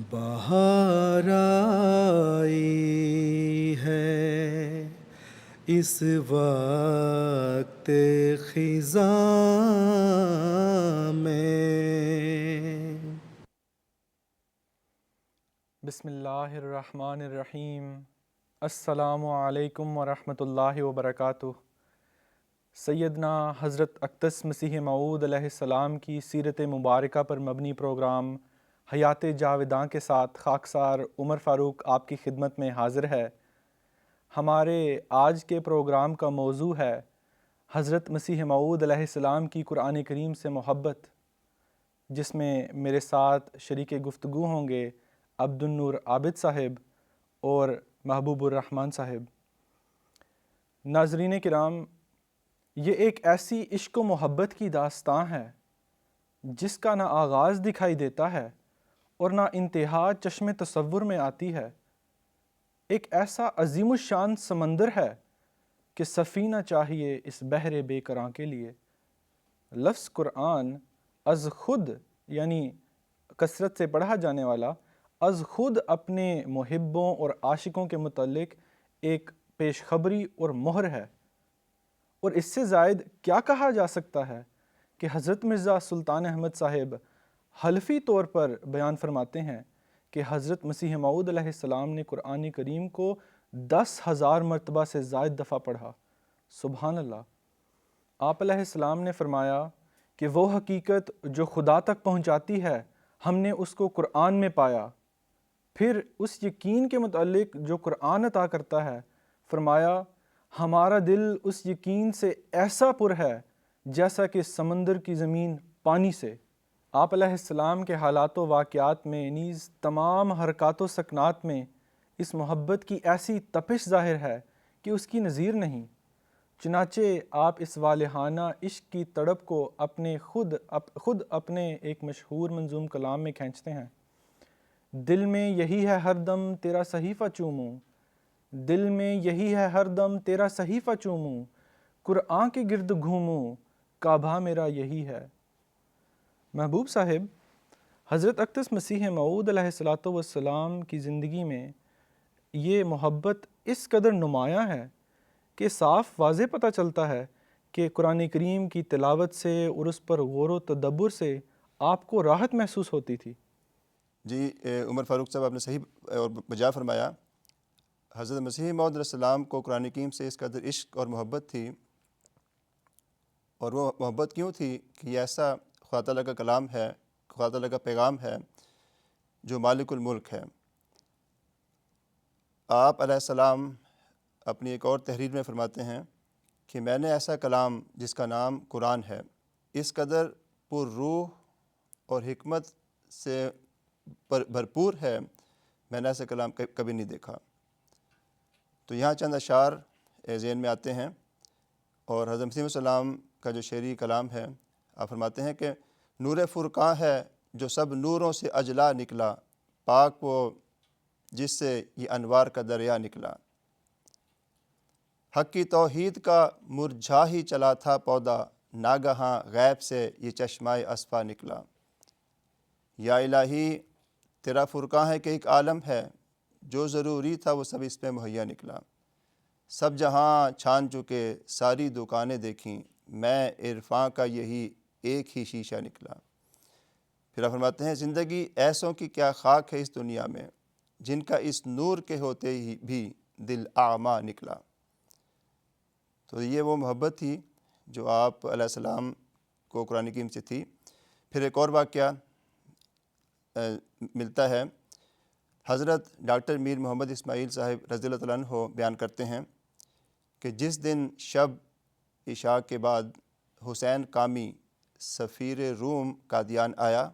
بہار آئی ہے اس وقت خزاں میں۔ بسم اللہ الرحمن الرحیم۔ السلام علیکم ورحمۃ اللہ وبرکاتہ۔ سیدنا حضرت اقدس مسیح موعود علیہ السلام کی سیرت مبارکہ پر مبنی پروگرام حیات جاوداں کے ساتھ خاکسار عمر فاروق آپ کی خدمت میں حاضر ہے۔ ہمارے آج کے پروگرام کا موضوع ہے حضرت مسیح موعود علیہ السلام کی قرآن کریم سے محبت، جس میں میرے ساتھ شریک گفتگو ہوں گے عبد النور عابد صاحب اور محبوب الرحمن صاحب۔ ناظرین کرام، یہ ایک ایسی عشق و محبت کی داستان ہے جس کا نہ آغاز دکھائی دیتا ہے اور نہ انتہا چشم تصور میں آتی ہے۔ ایک ایسا عظیم الشان سمندر ہے کہ سفینہ چاہیے اس بحر بے کراں کے لیے۔ لفظ قرآن از خود یعنی کثرت سے پڑھا جانے والا از خود اپنے محبوں اور عاشقوں کے متعلق ایک پیش خبری اور مہر ہے، اور اس سے زائد کیا کہا جا سکتا ہے کہ حضرت مرزا سلطان احمد صاحب حلفی طور پر بیان فرماتے ہیں کہ حضرت مسیح موعود علیہ السلام نے قرآن کریم کو 10,000 مرتبہ سے زائد دفعہ پڑھا۔ سبحان اللہ۔ آپ علیہ السلام نے فرمایا کہ وہ حقیقت جو خدا تک پہنچاتی ہے ہم نے اس کو قرآن میں پایا۔ پھر اس یقین کے متعلق جو قرآن عطا کرتا ہے فرمایا ہمارا دل اس یقین سے ایسا پر ہے جیسا کہ سمندر کی زمین پانی سے۔ آپ علیہ السلام کے حالات و واقعات میں نیز تمام حرکات و سکنات میں اس محبت کی ایسی تپش ظاہر ہے کہ اس کی نظیر نہیں۔ چنانچہ آپ اس والہانہ عشق کی تڑپ کو خود اپنے ایک مشہور منظوم کلام میں کھینچتے ہیں۔ دل میں یہی ہے ہر دم تیرا صحیفہ چوموں، دل میں یہی ہے ہر دم تیرا صحیفہ چوموں، قرآن کے گرد گھوموں کعبہ میرا یہی ہے۔ محبوب صاحب، حضرت اقدس مسیح موعود علیہ السلام کی زندگی میں یہ محبت اس قدر نمایاں ہے کہ صاف واضح پتہ چلتا ہے کہ قرآن کریم کی تلاوت سے اور اس پر غور و تدبر سے آپ کو راحت محسوس ہوتی تھی۔ جی عمر فاروق صاحب، آپ نے صحیح اور بجا فرمایا۔ حضرت مسیح موعود علیہ السلام کو قرآن کریم سے اس قدر عشق اور محبت تھی، اور وہ محبت کیوں تھی کہ یہ ایسا خدا تعالیٰ کا کلام ہے، خدا تعالیٰ کا پیغام ہے جو مالک الملک ہے۔ آپ علیہ السلام اپنی ایک اور تحریر میں فرماتے ہیں کہ میں نے ایسا کلام جس کا نام قرآن ہے، اس قدر پر روح اور حکمت سے بھرپور ہے، میں نے ایسا کلام کبھی نہیں دیکھا۔ تو یہاں چند اشعار ذہن میں آتے ہیں، اور حضرت مسیح علیہ السلام کا جو شعری کلام ہے، آپ فرماتے ہیں کہ نور فرقاں ہے جو سب نوروں سے اجلا نکلا، پاک وہ جس سے یہ انوار کا دریا نکلا۔ حق کی توحید کا مرجھا ہی چلا تھا پودا، ناگہاں غیب سے یہ چشمۂ اصفا نکلا۔ یا الہی تیرا فرقاں ہے کہ ایک عالم ہے، جو ضروری تھا وہ سب اس میں مہیا نکلا۔ سب جہاں چھان چکے ساری دکانیں دیکھیں، میں عرفاں کا یہی ایک ہی شیشہ نکلا۔ پھر آپ فرماتے ہیں زندگی ایسوں کی کیا خاک ہے اس دنیا میں، جن کا اس نور کے ہوتے ہی بھی دل اعمیٰ نکلا۔ تو یہ وہ محبت تھی جو آپ علیہ السلام کو قرآن کریم سے تھی۔ پھر ایک اور واقعہ ملتا ہے، حضرت ڈاکٹر میر محمد اسماعیل صاحب رضی اللہ تعالیٰ عنہ بیان کرتے ہیں کہ جس دن شب عشاء کے بعد حسین قامی سفیر روم قادیان آیا،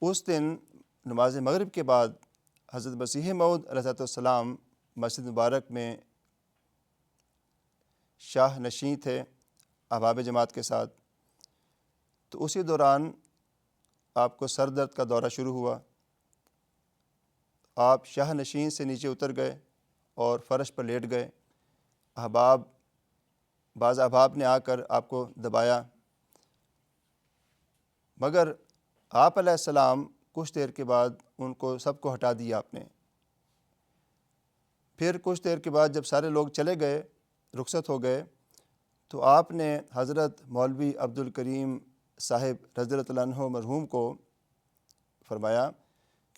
اس دن نماز مغرب کے بعد حضرت مسیح موعود علیہ السلام مسجد مبارک میں شاہ نشین تھے احباب جماعت کے ساتھ۔ تو اسی دوران آپ کو سر درد کا دورہ شروع ہوا۔ آپ شاہ نشین سے نیچے اتر گئے اور فرش پر لیٹ گئے۔ بعض احباب نے آ کر آپ کو دبایا، مگر آپ علیہ السلام کچھ دیر کے بعد ان کو سب کو ہٹا دیا آپ نے۔ پھر کچھ دیر کے بعد جب سارے لوگ چلے گئے، رخصت ہو گئے، تو آپ نے حضرت مولوی عبد الکریم صاحب رضی اللہ تعالیٰ عنہ مرحوم کو فرمایا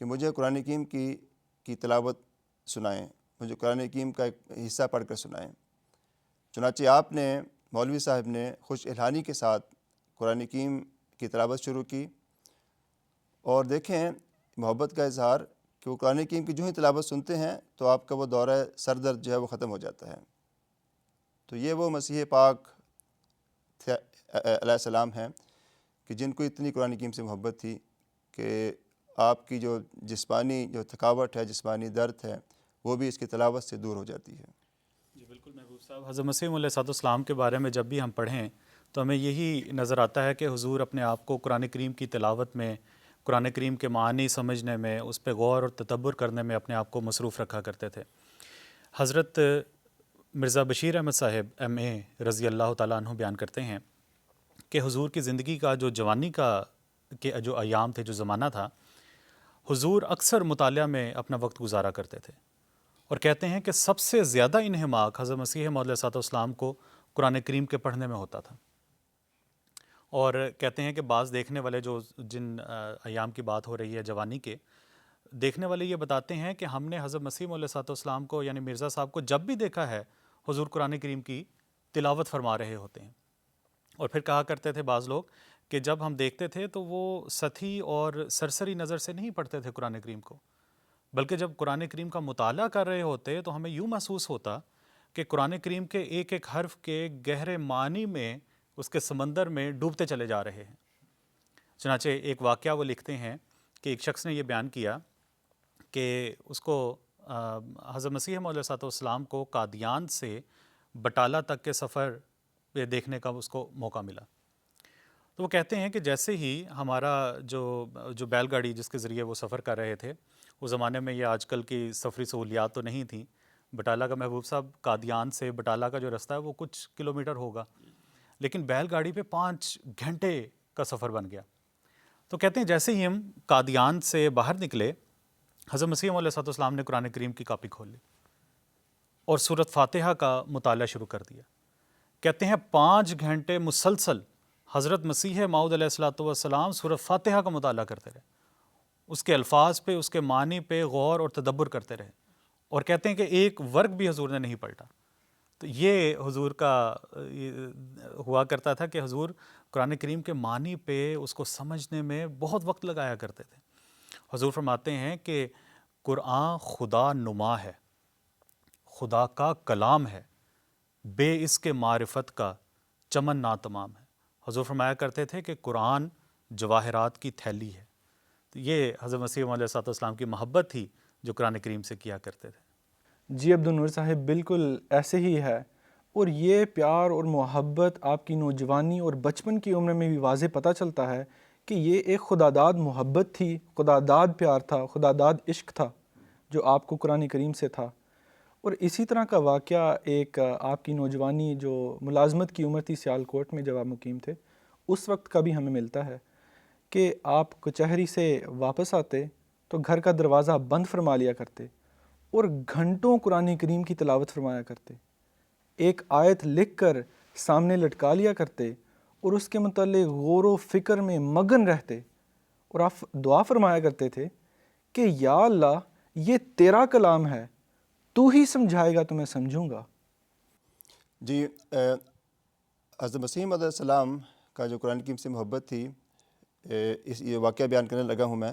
کہ مجھے قرآن حکیم کی تلاوت سنائیں، مجھے قرآن حکیم کا ایک حصہ پڑھ کر سنائیں۔ چنانچہ آپ نے مولوی صاحب نے خوش الحانی کے ساتھ قرآن حکیم کی تلاوت شروع کی، اور دیکھیں محبت کا اظہار کہ وہ قرآن حکیم کی جو ہی تلاوت سنتے ہیں تو آپ کا وہ دورہ سر درد جو ہے وہ ختم ہو جاتا ہے۔ تو یہ وہ مسیح پاک علیہ السلام ہیں کہ جن کو اتنی قرآن حکیم سے محبت تھی کہ آپ کی جو جسمانی جو تھکاوٹ ہے، جسمانی درد ہے، وہ بھی اس کی تلاوت سے دور ہو جاتی ہے۔ جی بالکل محبوب صاحب، حضرت مسیح علیہ السلام کے بارے میں جب بھی ہم پڑھیں تو ہمیں یہی نظر آتا ہے کہ حضور اپنے آپ کو قرآن کریم کی تلاوت میں، قرآن کریم کے معانی سمجھنے میں، اس پہ غور اور تدبر کرنے میں اپنے آپ کو مصروف رکھا کرتے تھے۔ حضرت مرزا بشیر احمد صاحب MA رضی اللہ تعالیٰ عنہ بیان کرتے ہیں کہ حضور کی زندگی کا جو جوانی کا کے جو ایام تھے، جو زمانہ تھا، حضور اکثر مطالعہ میں اپنا وقت گزارا کرتے تھے، اور کہتے ہیں کہ سب سے زیادہ انہماک حضرت مسیح موعود علیہ السلام کو قرآن کریم کے پڑھنے میں ہوتا تھا۔ اور کہتے ہیں کہ بعض دیکھنے والے جو جن ایام کی بات ہو رہی ہے جوانی کے، دیکھنے والے یہ بتاتے ہیں کہ ہم نے حضرت مسیح موعود علیہ السلام کو یعنی مرزا صاحب کو جب بھی دیکھا ہے حضور قرآن کریم کی تلاوت فرما رہے ہوتے ہیں۔ اور پھر کہا کرتے تھے بعض لوگ کہ جب ہم دیکھتے تھے تو وہ سطحی اور سرسری نظر سے نہیں پڑھتے تھے قرآن کریم کو، بلکہ جب قرآن کریم کا مطالعہ کر رہے ہوتے تو ہمیں یوں محسوس ہوتا کہ قرآن کریم کے ایک ایک حرف کے گہرے معنی میں، اس کے سمندر میں ڈوبتے چلے جا رہے ہیں۔ چنانچہ ایک واقعہ وہ لکھتے ہیں کہ ایک شخص نے یہ بیان کیا کہ اس کو حضرت مسیح موعود علیہ السلام کو قادیان سے بٹالہ تک کے سفر پہ دیکھنے کا اس کو موقع ملا۔ تو وہ کہتے ہیں کہ جیسے ہی ہمارا جو بیل گاڑی جس کے ذریعے وہ سفر کر رہے تھے، اس زمانے میں یہ آج کل کی سفری سہولیات تو نہیں تھیں، بٹالہ کا محبوب صاحب قادیان سے بٹالہ کا جو رستہ ہے وہ کچھ کلومیٹر ہوگا، لیکن بیل گاڑی پہ 5 گھنٹے کا سفر بن گیا۔ تو کہتے ہیں جیسے ہی ہم قادیان سے باہر نکلے، حضرت مسیح موعود علیہ السلام نے قرآن کریم کی کاپی کھول لی اور سورۃ فاتحہ کا مطالعہ شروع کر دیا۔ کہتے ہیں 5 گھنٹے مسلسل حضرت مسیح موعود علیہ السلام سورۃ فاتحہ کا مطالعہ کرتے رہے، اس کے الفاظ پہ، اس کے معنی پہ غور اور تدبر کرتے رہے، اور کہتے ہیں کہ ایک ورگ بھی حضور نے نہیں پلٹا۔ تو یہ حضور کا ہوا کرتا تھا کہ حضور قرآن کریم کے معنی پہ اس کو سمجھنے میں بہت وقت لگایا کرتے تھے۔ حضور فرماتے ہیں کہ قرآن خدا نما ہے، خدا کا کلام ہے، بے اس کے معرفت کا چمن ناتمام ہے۔ حضور فرمایا کرتے تھے کہ قرآن جواہرات کی تھیلی ہے۔ تو یہ حضرت مسیح موعود علیہ السلام کی محبت تھی جو قرآن کریم سے کیا کرتے تھے۔ جی عبد النور صاحب، بالکل ایسے ہی ہے، اور یہ پیار اور محبت آپ کی نوجوانی اور بچپن کی عمر میں بھی واضح پتہ چلتا ہے کہ یہ ایک خداداد محبت تھی، خداداد پیار تھا، خداداد عشق تھا جو آپ کو قرآن کریم سے تھا۔ اور اسی طرح کا واقعہ ایک آپ کی نوجوانی جو ملازمت کی عمر تھی سیالکوٹ میں جب آپ مقیم تھے، اس وقت کا بھی ہمیں ملتا ہے کہ آپ کچہری سے واپس آتے تو گھر کا دروازہ بند فرما لیا کرتے اور گھنٹوں قرآن کریم کی تلاوت فرمایا کرتے، ایک آیت لکھ کر سامنے لٹکا لیا کرتے اور اس کے متعلق غور و فکر میں مگن رہتے، اور آپ دعا فرمایا کرتے تھے کہ یا اللہ یہ تیرا کلام ہے، تو ہی سمجھائے گا تو میں سمجھوں گا۔ جی، حضرت مسیح موعود علیہ السلام کا جو قرآن کریم سے محبت تھی، یہ واقعہ بیان کرنے لگا ہوں میں،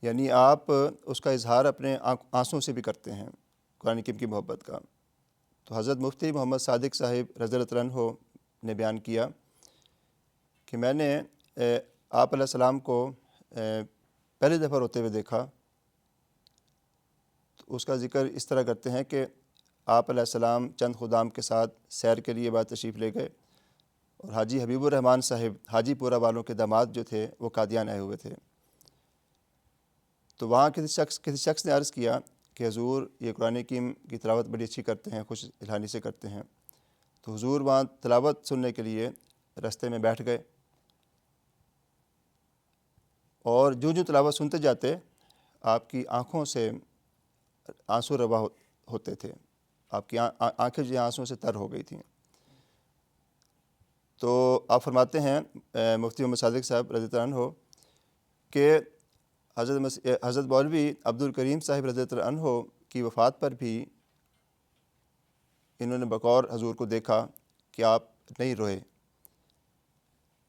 یعنی آپ اس کا اظہار اپنے آنسوں سے بھی کرتے ہیں قرآن کریم کی محبت کا۔ تو حضرت مفتی محمد صادق صاحب رضی اللہ عنہ نے بیان کیا کہ میں نے آپ علیہ السلام کو پہلی دفعہ روتے ہوئے دیکھا، تو اس کا ذکر اس طرح کرتے ہیں کہ آپ علیہ السلام چند خدام کے ساتھ سیر کے لیے بعد تشریف لے گئے، اور حاجی حبیب الرحمن صاحب حاجی پورہ والوں کے داماد جو تھے وہ قادیان آئے ہوئے تھے۔ تو وہاں کسی شخص نے عرض کیا کہ حضور یہ قرآن کریم کی تلاوت بڑی اچھی کرتے ہیں، خوش الحانی سے کرتے ہیں۔ تو حضور وہاں تلاوت سننے کے لیے رستے میں بیٹھ گئے، اور جو تلاوت سنتے جاتے آپ کی آنکھوں سے آنسو روا ہوتے تھے، آپ کی آنکھیں جو آنسوں سے تر ہو گئی تھیں۔ تو آپ فرماتے ہیں مفتی محمد صادق صاحب رضی اللہ عنہ کہ حضرت مولوی عبد الکریم صاحب رضی اللہ عنہ کی وفات پر بھی انہوں نے بقول حضور کو دیکھا کہ آپ نہیں روئے،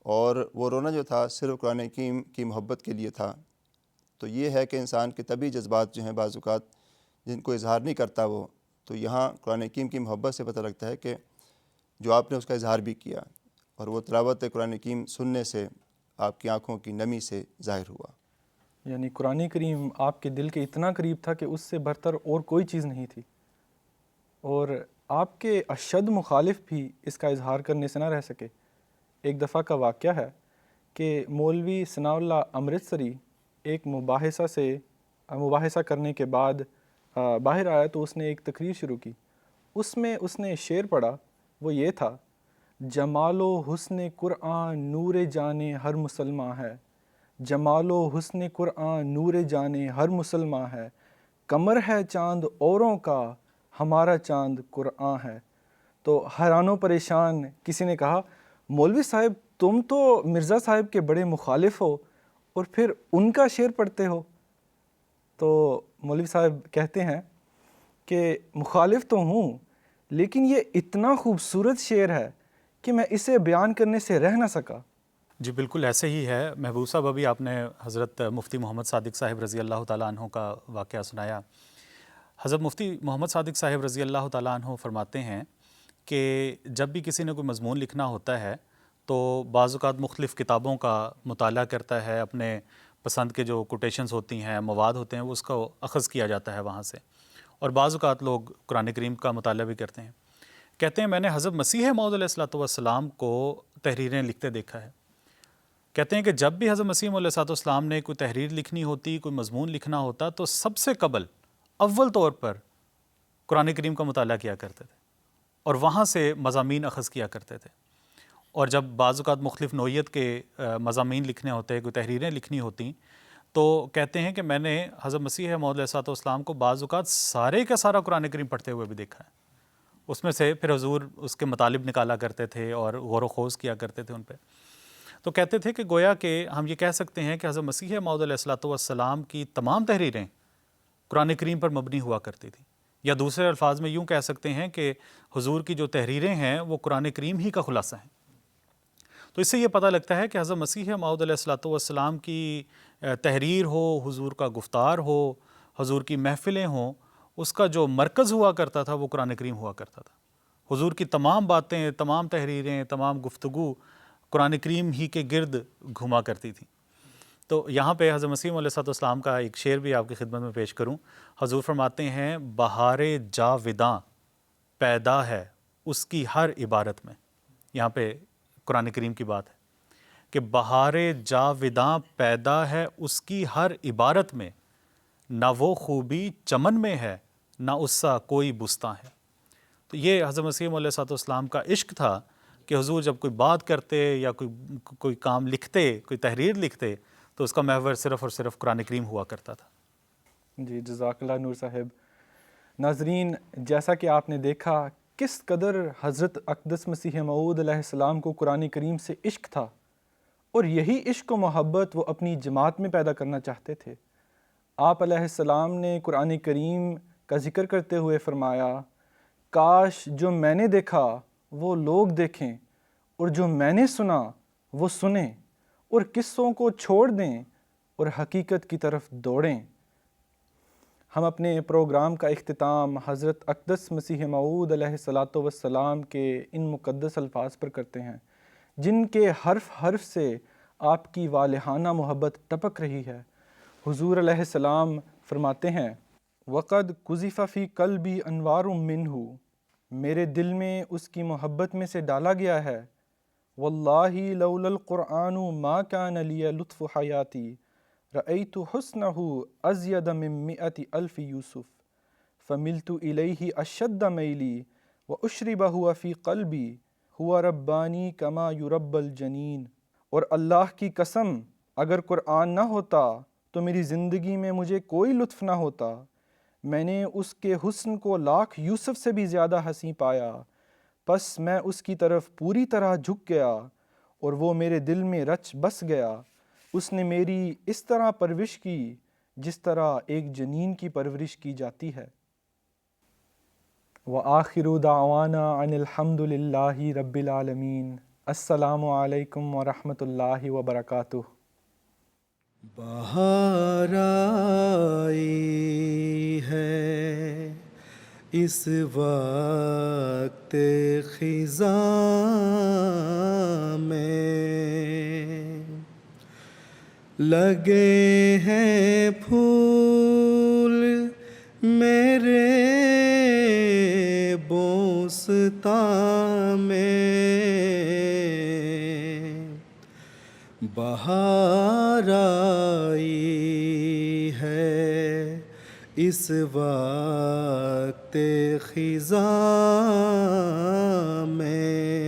اور وہ رونا جو تھا صرف قرآن حکیم کی محبت کے لیے تھا۔ تو یہ ہے کہ انسان کے طبعی جذبات جو ہیں بعض اوقات جن کو اظہار نہیں کرتا وہ، تو یہاں قرآن حکیم کی محبت سے پتہ لگتا ہے کہ جو آپ نے اس کا اظہار بھی کیا، اور وہ تلاوت قرآن حکیم سننے سے آپ کی آنکھوں کی نمی سے ظاہر ہوا۔ یعنی قرآن کریم آپ کے دل کے اتنا قریب تھا کہ اس سے برتر اور کوئی چیز نہیں تھی، اور آپ کے اشد مخالف بھی اس کا اظہار کرنے سے نہ رہ سکے۔ ایک دفعہ کا واقعہ ہے کہ مولوی ثناء اللہ امرتسری ایک مباحثہ کرنے کے بعد باہر آیا تو اس نے ایک تقریر شروع کی۔ اس میں اس نے شعر پڑھا، وہ یہ تھا: جمال و حسن قرآن نور جانے ہر مسلمان ہے، جمال و حسن قرآن نور جانے ہر مسلمان ہے، قمر ہے چاند اوروں کا ہمارا چاند قرآن ہے۔ تو حیران و پریشان کسی نے کہا، مولوی صاحب تم تو مرزا صاحب کے بڑے مخالف ہو اور پھر ان کا شعر پڑھتے ہو؟ تو مولوی صاحب کہتے ہیں کہ مخالف تو ہوں، لیکن یہ اتنا خوبصورت شعر ہے کہ میں اسے بیان کرنے سے رہ نہ سکا۔ جی بالکل ایسے ہی ہے محبوب صاحب۔ ابھی آپ نے حضرت مفتی محمد صادق صاحب رضی اللہ تعالیٰ عنہ کا واقعہ سنایا۔ حضرت مفتی محمد صادق صاحب رضی اللہ تعالیٰ عنہ فرماتے ہیں کہ جب بھی کسی نے کوئی مضمون لکھنا ہوتا ہے تو بعض اوقات مختلف کتابوں کا مطالعہ کرتا ہے، اپنے پسند کے جو کوٹیشنز ہوتی ہیں، مواد ہوتے ہیں، وہ اس کا اخذ کیا جاتا ہے وہاں سے، اور بعض اوقات لوگ قرآن کریم کا مطالعہ بھی کرتے ہیں۔ کہتے ہیں میں نے حضرت مسیح موعود علیہ الصلوۃ والسلام کو تحریریں لکھتے دیکھا ہے۔ کہتے ہیں کہ جب بھی حضرت مسیح علیہ الصلوۃ والسلام نے کوئی تحریر لکھنی ہوتی، کوئی مضمون لکھنا ہوتا، تو سب سے قبل اول طور پر قرآن کریم کا مطالعہ کیا کرتے تھے اور وہاں سے مضامین اخذ کیا کرتے تھے۔ اور جب بعض اوقات مختلف نوعیت کے مضامین لکھنے ہوتے، کوئی تحریریں لکھنی ہوتی، تو کہتے ہیں کہ میں نے حضرت مسیح موعود علیہ الصلوۃ والسلام کو بعض اوقات سارے کا سارا قرآن کریم پڑھتے ہوئے بھی دیکھا ہے۔ اس میں سے پھر حضور اس کے مطالب نکالا کرتے تھے اور غور و خوض کیا کرتے تھے ان پہ۔ تو کہتے تھے کہ گویا کہ ہم یہ کہہ سکتے ہیں کہ حضرت مسیح موعود علیہ الصلوۃ والسلام کی تمام تحریریں قرآن کریم پر مبنی ہوا کرتی تھیں، یا دوسرے الفاظ میں یوں کہہ سکتے ہیں کہ حضور کی جو تحریریں ہیں وہ قرآن کریم ہی کا خلاصہ ہیں۔ تو اس سے یہ پتہ لگتا ہے کہ حضرت مسیح موعود علیہ الصلوۃ والسلام کی تحریر ہو، حضور کا گفتار ہو، حضور کی محفلیں ہوں، اس کا جو مرکز ہوا کرتا تھا وہ قرآن کریم ہوا کرتا تھا۔ حضور کی تمام باتیں، تمام تحریریں، تمام گفتگو قرآن کریم ہی کے گرد گھما کرتی تھیں۔ تو یہاں پہ حضرت مسیح علیہ الصلوۃ والسلام کا ایک شعر بھی آپ کی خدمت میں پیش کروں۔ حضور فرماتے ہیں بہار جاوداں پیدا ہے اس کی ہر عبارت میں۔ یہاں پہ قرآن کریم کی بات ہے کہ بہار جاوداں پیدا ہے اس کی ہر عبارت میں، نہ وہ خوبی چمن میں ہے نہ اس سا کوئی بستاں ہے۔ تو یہ حضرت مسیح علیہ الصلوۃ والسلام کا عشق تھا کہ حضور جب کوئی بات کرتے یا کوئی کام لکھتے، کوئی تحریر لکھتے، تو اس کا محور صرف اور صرف قرآن کریم ہوا کرتا تھا۔ جی جزاک اللہ نور صاحب۔ ناظرین، جیسا کہ آپ نے دیکھا کس قدر حضرت اقدس مسیح موعود علیہ السلام کو قرآن کریم سے عشق تھا، اور یہی عشق و محبت وہ اپنی جماعت میں پیدا کرنا چاہتے تھے۔ آپ علیہ السلام نے قرآن کریم کا ذکر کرتے ہوئے فرمایا، کاش جو میں نے دیکھا وہ لوگ دیکھیں، اور جو میں نے سنا وہ سنیں، اور قصوں کو چھوڑ دیں اور حقیقت کی طرف دوڑیں۔ ہم اپنے پروگرام کا اختتام حضرت اقدس مسیح موعود علیہ الصلوۃ والسلام کے ان مقدس الفاظ پر کرتے ہیں جن کے حرف حرف سے آپ کی والہانہ محبت ٹپک رہی ہے۔ حضور علیہ السلام فرماتے ہیں، وَقَدْ قُذِفَ فِي قَلْبِي أَنْوَارٌ مِّنْهُ، میرے دل میں اس کی محبت میں سے ڈالا گیا ہے۔ وَاللَّهِ لَوْلَا الْقُرْآنُ مَا كَانَ لِيَ لُطْفُ حَيَاتِي رَأَيْتُ حُسْنَهُ أَزْيَدَ مِن 100 أَلْفِ يُوسُف فَمِلْتُ إِلَيْهِ أَشَدَّ مَيْلِي وَأُشْرِبَهُ فِي قَلْبِي هُوَ رَبَّانِي كَمَا يُرَبَّ الْجَنِينَ۔ اور اللہ کی قسم، اگر قرآن نہ ہوتا تو میری زندگی میں مجھے کوئی لطف نہ ہوتا۔ میں نے اس کے حسن کو لاکھ یوسف سے بھی زیادہ حسین پایا، پس میں اس کی طرف پوری طرح جھک گیا اور وہ میرے دل میں رچ بس گیا۔ اس نے میری اس طرح پرورش کی جس طرح ایک جنین کی پرورش کی جاتی ہے۔ وآخر دعوانا ان الحمد للہ رب العالمین۔ السلام علیکم ورحمۃ اللہ وبرکاتہ۔ بہار آئی ہے اس وقت خزاں میں، لگے ہیں پھول میرے بوستاں میں، بہار آئی ہے اس وقت خزاں میں۔